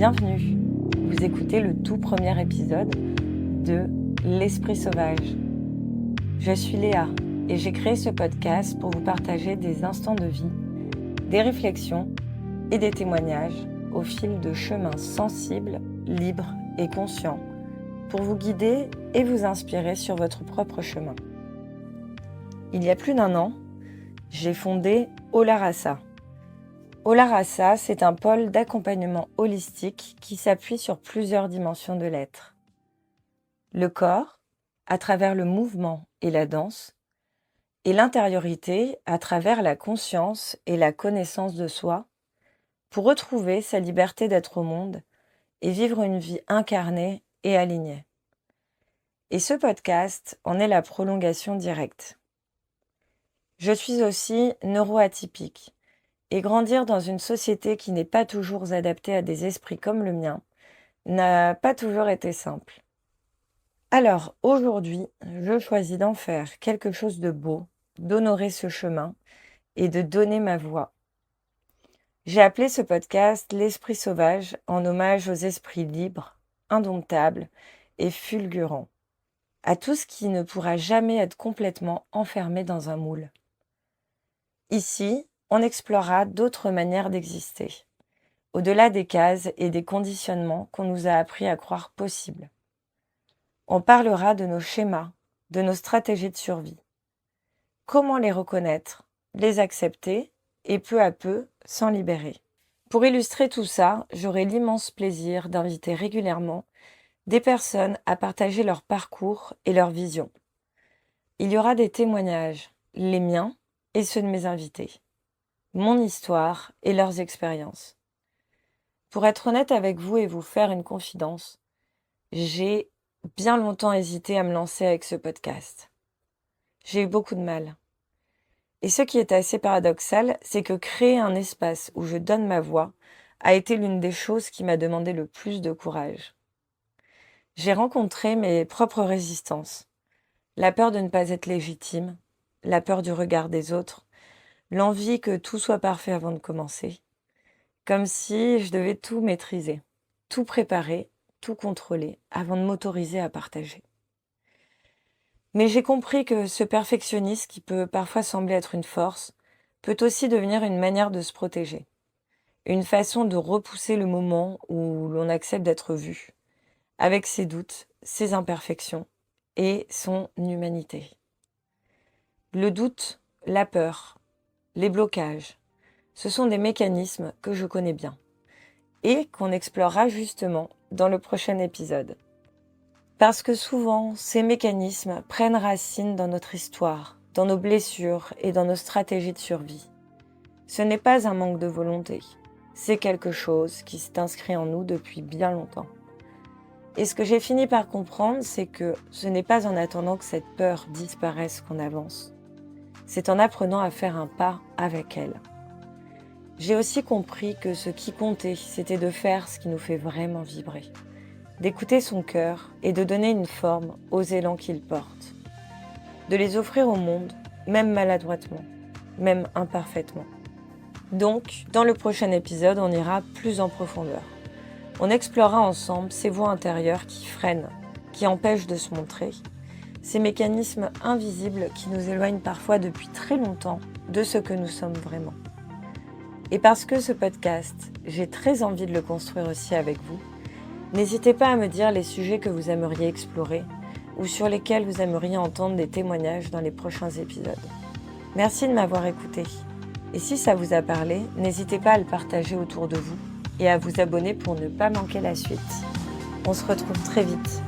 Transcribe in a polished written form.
Bienvenue, vous écoutez le tout premier épisode de L'Esprit Sauvage. Je suis Léa et j'ai créé ce podcast pour vous partager des instants de vie, des réflexions et des témoignages au fil de chemins sensibles, libres et conscients pour vous guider et vous inspirer sur votre propre chemin. Il y a plus d'1 an, j'ai fondé Olarasa. Olarasa, c'est un pôle d'accompagnement holistique qui s'appuie sur plusieurs dimensions de l'être. Le corps, à travers le mouvement et la danse, et l'intériorité, à travers la conscience et la connaissance de soi, pour retrouver sa liberté d'être au monde et vivre une vie incarnée et alignée. Et ce podcast en est la prolongation directe. Je suis aussi neuroatypique. Et grandir dans une société qui n'est pas toujours adaptée à des esprits comme le mien n'a pas toujours été simple. Alors aujourd'hui, je choisis d'en faire quelque chose de beau, d'honorer ce chemin et de donner ma voix. J'ai appelé ce podcast L'Esprit Sauvage en hommage aux esprits libres, indomptables et fulgurants, à tout ce qui ne pourra jamais être complètement enfermé dans un moule. Ici, on explorera d'autres manières d'exister, au-delà des cases et des conditionnements qu'on nous a appris à croire possibles. On parlera de nos schémas, de nos stratégies de survie. Comment les reconnaître, les accepter et peu à peu s'en libérer. Pour illustrer tout ça, j'aurai l'immense plaisir d'inviter régulièrement des personnes à partager leur parcours et leur vision. Il y aura des témoignages, les miens et ceux de mes invités. Mon histoire et leurs expériences. Pour être honnête avec vous et vous faire une confidence, j'ai bien longtemps hésité à me lancer avec ce podcast. J'ai eu beaucoup de mal. Et ce qui est assez paradoxal, c'est que créer un espace où je donne ma voix a été l'une des choses qui m'a demandé le plus de courage. J'ai rencontré mes propres résistances. La peur de ne pas être légitime, la peur du regard des autres, l'envie que tout soit parfait avant de commencer, comme si je devais tout maîtriser, tout préparer, tout contrôler avant de m'autoriser à partager. Mais j'ai compris que ce perfectionnisme qui peut parfois sembler être une force, peut aussi devenir une manière de se protéger, une façon de repousser le moment où l'on accepte d'être vu, avec ses doutes, ses imperfections et son humanité. Le doute, la peur, les blocages, ce sont des mécanismes que je connais bien et qu'on explorera justement dans le prochain épisode. Parce que souvent, ces mécanismes prennent racine dans notre histoire, dans nos blessures et dans nos stratégies de survie. Ce n'est pas un manque de volonté, c'est quelque chose qui s'est inscrit en nous depuis bien longtemps. Et ce que j'ai fini par comprendre, c'est que ce n'est pas en attendant que cette peur disparaisse qu'on avance. C'est en apprenant à faire un pas avec elle. J'ai aussi compris que ce qui comptait, c'était de faire ce qui nous fait vraiment vibrer, d'écouter son cœur et de donner une forme aux élans qu'il porte, de les offrir au monde, même maladroitement, même imparfaitement. Donc, dans le prochain épisode, on ira plus en profondeur. On explorera ensemble ces voix intérieures qui freinent, qui empêchent de se montrer, ces mécanismes invisibles qui nous éloignent parfois depuis très longtemps de ce que nous sommes vraiment. Et parce que ce podcast, j'ai très envie de le construire aussi avec vous, n'hésitez pas à me dire les sujets que vous aimeriez explorer ou sur lesquels vous aimeriez entendre des témoignages dans les prochains épisodes. Merci de m'avoir écouté. Et si ça vous a parlé, n'hésitez pas à le partager autour de vous et à vous abonner pour ne pas manquer la suite. On se retrouve très vite.